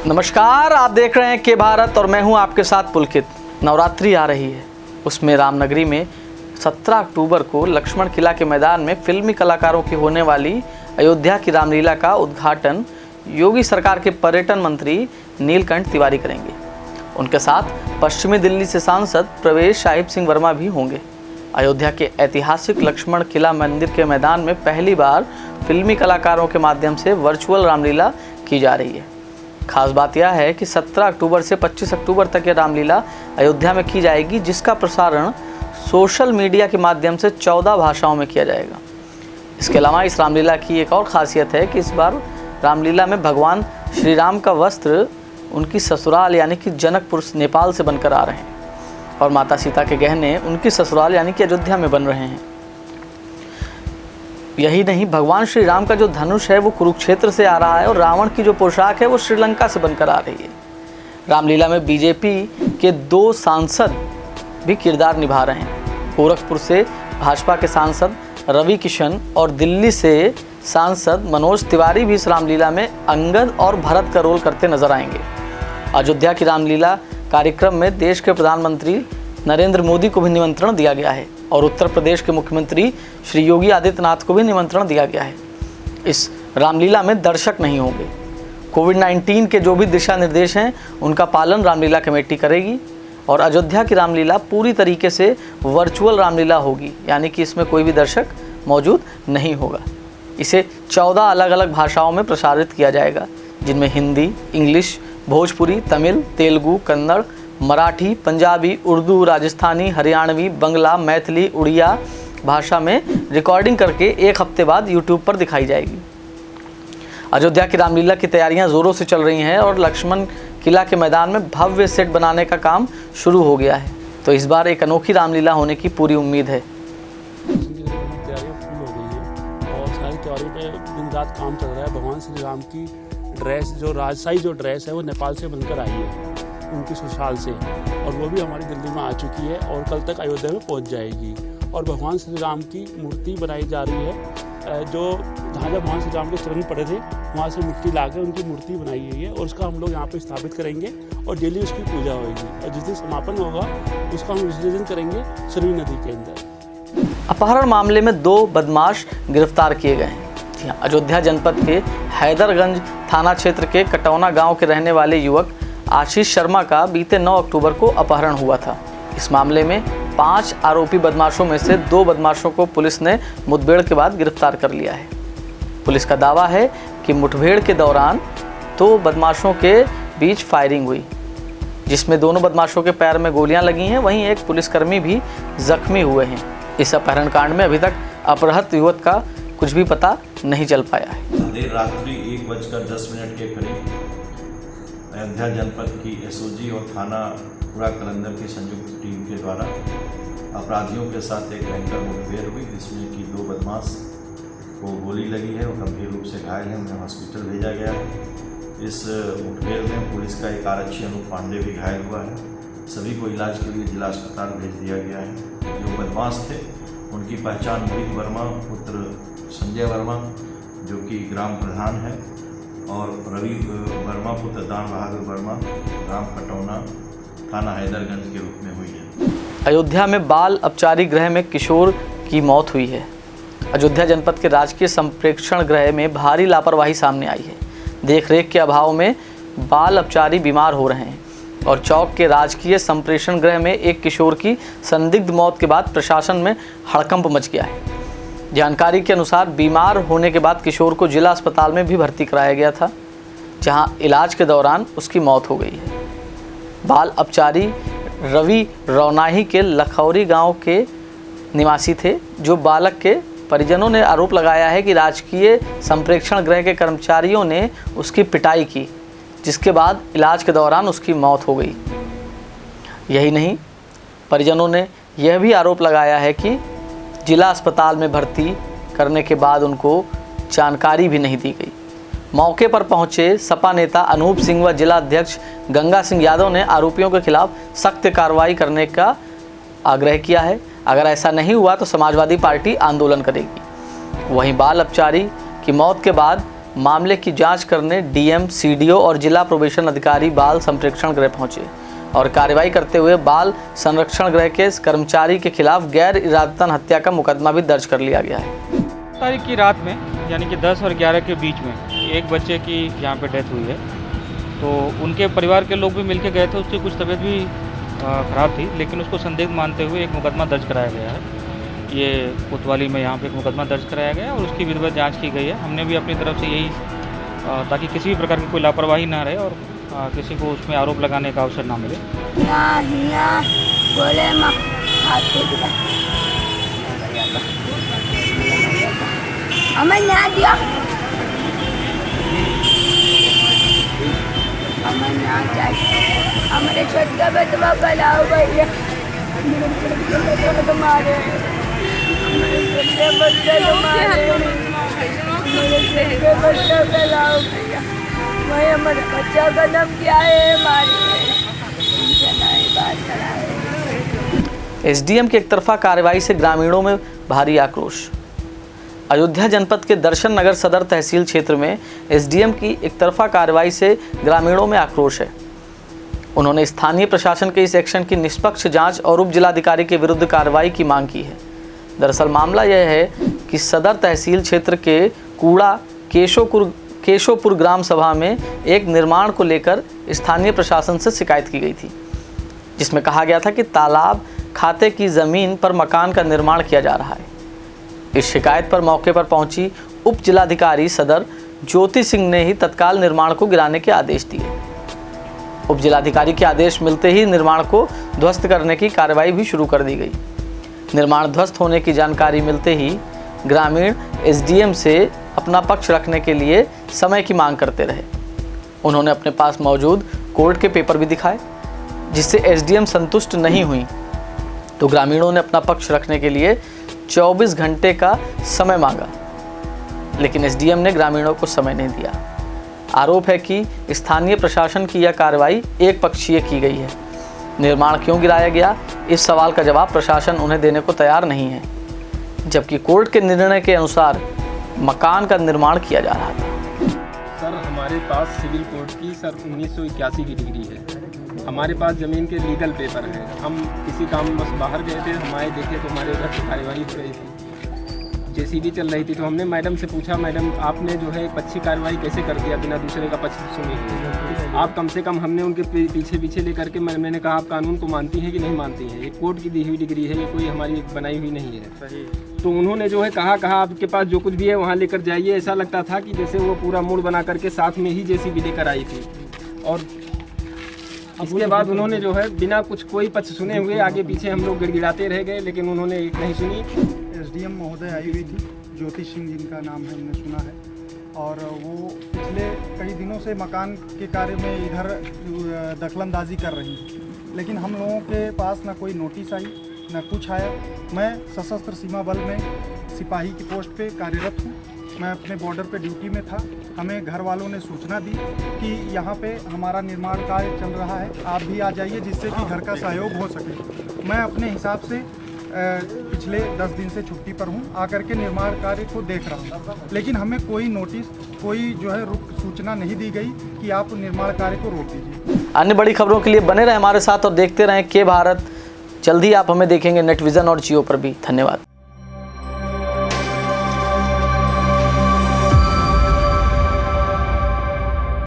नमस्कार, आप देख रहे हैं के भारत और मैं हूं आपके साथ पुलकित। नवरात्रि आ रही है, उसमें रामनगरी में 17 अक्टूबर को लक्ष्मण किला के मैदान में फिल्मी कलाकारों की होने वाली अयोध्या की रामलीला का उद्घाटन योगी सरकार के पर्यटन मंत्री नीलकंठ तिवारी करेंगे। उनके साथ पश्चिमी दिल्ली से सांसद प्रवेश साहिब सिंह वर्मा भी होंगे। अयोध्या के ऐतिहासिक लक्ष्मण किला मंदिर के मैदान में पहली बार फिल्मी कलाकारों के माध्यम से वर्चुअल रामलीला की जा रही है। खास बात यह है कि 17 अक्टूबर से 25 अक्टूबर तक यह रामलीला अयोध्या में की जाएगी, जिसका प्रसारण सोशल मीडिया के माध्यम से 14 भाषाओं में किया जाएगा। इसके अलावा इस रामलीला की एक और खासियत है कि इस बार रामलीला में भगवान श्री राम का वस्त्र उनकी ससुराल यानी कि जनकपुर नेपाल से बनकर आ रहे हैं और माता सीता के गहने उनकी ससुराल यानी कि अयोध्या में बन रहे हैं। यही नहीं, भगवान श्री राम का जो धनुष है वो कुरुक्षेत्र से आ रहा है और रावण की जो पोशाक है वो श्रीलंका से बनकर आ रही है। रामलीला में बीजेपी के 2 सांसद भी किरदार निभा रहे हैं। गोरखपुर से भाजपा के सांसद रवि किशन और दिल्ली से सांसद मनोज तिवारी भी इस रामलीला में अंगद और भरत का रोल करते नजर आएंगे। अयोध्या की रामलीला कार्यक्रम में देश के प्रधानमंत्री नरेंद्र मोदी को भी निमंत्रण दिया गया है और उत्तर प्रदेश के मुख्यमंत्री श्री योगी आदित्यनाथ को भी निमंत्रण दिया गया है। इस रामलीला में दर्शक नहीं होंगे। कोविड-19 के जो भी दिशा निर्देश हैं उनका पालन रामलीला कमेटी करेगी और अयोध्या की रामलीला पूरी तरीके से वर्चुअल रामलीला होगी, यानी कि इसमें कोई भी दर्शक मौजूद नहीं होगा। इसे 14 अलग अलग भाषाओं में प्रसारित किया जाएगा, जिनमें हिंदी, इंग्लिश, भोजपुरी, तमिल, तेलुगु, कन्नड़, मराठी, पंजाबी, उर्दू, राजस्थानी, हरियाणवी, बंगला, मैथिली, उड़िया भाषा में रिकॉर्डिंग करके 1 हफ्ते बाद यूट्यूब पर दिखाई जाएगी। अयोध्या की रामलीला की तैयारियां ज़ोरों से चल रही हैं और लक्ष्मण किला के मैदान में भव्य सेट बनाने का काम शुरू हो गया है, तो इस बार एक अनोखी रामलीला होने की पूरी उम्मीद है। तैयारियां फुल हो गई है और सारी तैयारियों पे दिन रात काम चल रहा है। भगवान श्री राम की ड्रेस, जो राजशाही जो ड्रेस है वो नेपाल से बनकर आई है उनकी ससुराल से, और वो भी हमारी दिल्ली में आ चुकी है और कल तक अयोध्या में पहुंच जाएगी। और भगवान श्री राम की मूर्ति बनाई जा रही है, जो जहाँ जब भगवान श्री राम के चरण पड़े थे वहाँ से मिट्टी लाकर उनकी मूर्ति बनाई गई है और उसका हम लोग यहाँ पे स्थापित करेंगे और डेली उसकी पूजा होगी और जिस दिन समापन होगा उसका हम विसर्जन करेंगे सरयू नदी के अंदर। अपहरण मामले में 2 बदमाश गिरफ्तार किए गए हैं। जी हाँ, अयोध्या जनपद के हैदरगंज थाना क्षेत्र के कटौना गाँव के रहने वाले युवक आशीष शर्मा का बीते 9 अक्टूबर को अपहरण हुआ था। इस मामले में 5 आरोपी बदमाशों में से 2 बदमाशों को पुलिस ने मुठभेड़ के बाद गिरफ्तार कर लिया है। पुलिस का दावा है कि मुठभेड़ के दौरान 2 बदमाशों के बीच फायरिंग हुई, जिसमें दोनों बदमाशों के पैर में गोलियां लगी हैं। वहीं एक पुलिसकर्मी भी जख्मी हुए हैं। इस अपहरण कांड में अभी तक अपहृत युवक का कुछ भी पता नहीं चल पाया है। देर रात्रि 1:10 के करीब अयोध्या जनपद की एसओजी और थाना पूरा कलंदर की संयुक्त टीम के द्वारा अपराधियों के साथ एक भयंकर मुठभेड़ हुई, जिसमें कि 2 बदमाश को गोली लगी है और गंभीर रूप से घायल है, उन्हें हॉस्पिटल भेजा गया है। इस मुठभेड़ में पुलिस का एक आरक्षी अनूप पांडे भी घायल हुआ है। सभी को इलाज के लिए जिला अस्पताल भेज दिया गया है। जो बदमाश थे उनकी पहचान मोहित वर्मा पुत्र संजय वर्मा, जो कि ग्राम प्रधान है, और रवि वर्मा पुत्र दान बहादुर वर्मा, ग्राम कटौना, थाना हैदरगंज के रूप में हुई है। अयोध्या में बाल अपचारी गृह में किशोर की मौत हुई है। अयोध्या जनपद के राजकीय संप्रेक्षण गृह में भारी लापरवाही सामने आई है। देखरेख के अभाव में बाल अपचारी बीमार हो रहे हैं और चौक के राजकीय संप्रेषण गृह में एक किशोर की संदिग्ध मौत के बाद प्रशासन में हड़कंप मच गया है। जानकारी के अनुसार बीमार होने के बाद किशोर को जिला अस्पताल में भी भर्ती कराया गया था, जहां इलाज के दौरान उसकी मौत हो गई है। बाल अपचारी रवि रौनाही के लखौरी गांव के निवासी थे। जो बालक के परिजनों ने आरोप लगाया है कि राजकीय संप्रेक्षण गृह के कर्मचारियों ने उसकी पिटाई की, जिसके बाद इलाज के दौरान उसकी मौत हो गई। यही नहीं, परिजनों ने यह भी आरोप लगाया है कि जिला अस्पताल में भर्ती करने के बाद उनको जानकारी भी नहीं दी गई। मौके पर पहुंचे सपा नेता अनूप सिंह व जिला अध्यक्ष गंगा सिंह यादव ने आरोपियों के खिलाफ सख्त कार्रवाई करने का आग्रह किया है। अगर ऐसा नहीं हुआ तो समाजवादी पार्टी आंदोलन करेगी। वहीं बाल अपचारी की मौत के बाद मामले की जांच करने डीएम, सीडीओ और जिला प्रोबेशन अधिकारी बाल संप्रेक्षण गृह पहुंचे और कार्रवाई करते हुए बाल संरक्षण गृह के कर्मचारी के खिलाफ गैर इरादतन हत्या का मुकदमा भी दर्ज कर लिया गया है। तारीख की रात में यानी कि 10 और 11 के बीच में एक बच्चे की यहाँ पे डेथ हुई है, तो उनके परिवार के लोग भी मिलकर गए थे। उसकी कुछ तबीयत भी ख़राब थी, लेकिन उसको संदिग्ध मानते हुए एक मुकदमा दर्ज कराया गया है। ये कोतवाली में यहाँ पे एक मुकदमा दर्ज कराया गया और उसकी विधिवत जांच की गई है। हमने भी अपनी तरफ से यही ताकि किसी भी प्रकार की कोई लापरवाही ना रहे और किसी को उसमें आरोप लगाने का अवसर ना मिले। हमें न्याय दिया, हमें न्याय चाहिए। हमारे छोटे बच्चा बनाओ भैया, तुम्हारे बच्चा बनाओ भैया। वही हमारे बच्चा का नाम क्या है एसडीएम की एकतरफा कार्रवाई से ग्रामीणों में भारी आक्रोश। अयोध्या जनपद के दर्शन नगर सदर तहसील क्षेत्र में एसडीएम की एकतरफा कार्रवाई से ग्रामीणों में आक्रोश है। उन्होंने स्थानीय प्रशासन के इस एक्शन की निष्पक्ष जांच और उप जिलाधिकारी के विरुद्ध कार्रवाई की मांग की है। दरअसल मामला यह है कि सदर तहसील क्षेत्र के कूड़ा केशोपुर ग्राम सभा में एक निर्माण को लेकर स्थानीय प्रशासन से शिकायत की गई थी, जिसमें कहा गया था कि तालाब खाते की ज़मीन पर मकान का निर्माण किया जा रहा है। इस शिकायत पर मौके पर पहुंची उप जिलाधिकारी सदर ज्योति सिंह ने ही तत्काल निर्माण को गिराने के आदेश दिए। उप जिलाधिकारी के आदेश मिलते ही निर्माण को ध्वस्त करने की कार्रवाई भी शुरू कर दी गई। निर्माण ध्वस्त होने की जानकारी मिलते ही ग्रामीण एसडीएम से अपना पक्ष रखने के लिए समय की मांग करते रहे। उन्होंने अपने पास मौजूद कोर्ट के पेपर भी दिखाए, जिससे एसडीएम संतुष्ट नहीं हुई, तो ग्रामीणों ने अपना पक्ष रखने के लिए 24 घंटे का समय मांगा, लेकिन एसडीएम ने ग्रामीणों को समय नहीं दिया। आरोप है कि स्थानीय प्रशासन की यह कार्रवाई एक पक्षीय की गई है। निर्माण क्यों गिराया गया, इस सवाल का जवाब प्रशासन उन्हें देने को तैयार नहीं है, जबकि कोर्ट के निर्णय के अनुसार मकान का निर्माण किया जा रहा था। सर, हमारे पास सिविल कोर्ट की 1981 की डिग्री है। हमारे पास ज़मीन के लीगल पेपर हैं। हम किसी काम बस बाहर गए थे, हम आए देखे तो हमारे घर से कार्यवाही हो रही थी, जेसीबी चल रही थी। तो हमने मैडम से पूछा, मैडम आपने जो है एक अच्छी कार्रवाई कैसे कर दिया बिना दूसरे का पक्ष सुने? आप कम से कम, हमने उनके पीछे लेकर के मैंने कहा आप कानून को मानती हैं कि नहीं मानती हैं? ये कोर्ट की दी हुई डिग्री है, ये कोई हमारी बनाई हुई नहीं है। तो उन्होंने जो है कहा आपके पास जो कुछ भी है वहाँ लेकर जाइए। ऐसा लगता था कि जैसे वो पूरा मूड बना करके साथ में ही जेसीबी लेकर आई थी। और इसके बाद उन्होंने जो है बिना कुछ कोई पक्ष सुने हुए आगे पीछे हम लोग गिड़गिड़ाते रह गए, लेकिन उन्होंने एक नहीं सुनी। एसडीएम महोदय आई हुई थी, ज्योति सिंह जिनका नाम है, हमने सुना है, और वो पिछले कई दिनों से मकान के कार्य में इधर दखलंदाजी कर रही हैं, लेकिन हम लोगों के पास ना कोई नोटिस आई ना कुछ आया। मैं सशस्त्र सीमा बल में सिपाही की पोस्ट पे कार्यरत हूँ। मैं अपने बॉर्डर पे ड्यूटी में था। हमें घर वालों ने सूचना दी कि यहाँ पे हमारा निर्माण कार्य चल रहा है, आप भी आ जाइए जिससे कि घर का सहयोग हो सके। मैं अपने हिसाब से पिछले 10 दिन से छुट्टी पर हूँ, आकर के निर्माण कार्य को देख रहा हूँ, लेकिन हमें कोई नोटिस, कोई जो है सूचना नहीं दी गई कि आप निर्माण कार्य को रोक दीजिए। अन्य बड़ी खबरों के लिए बने रहें हमारे साथ और देखते रहें के भारत। जल्दी आप हमें देखेंगे नेट विजन और जियो पर भी। धन्यवाद।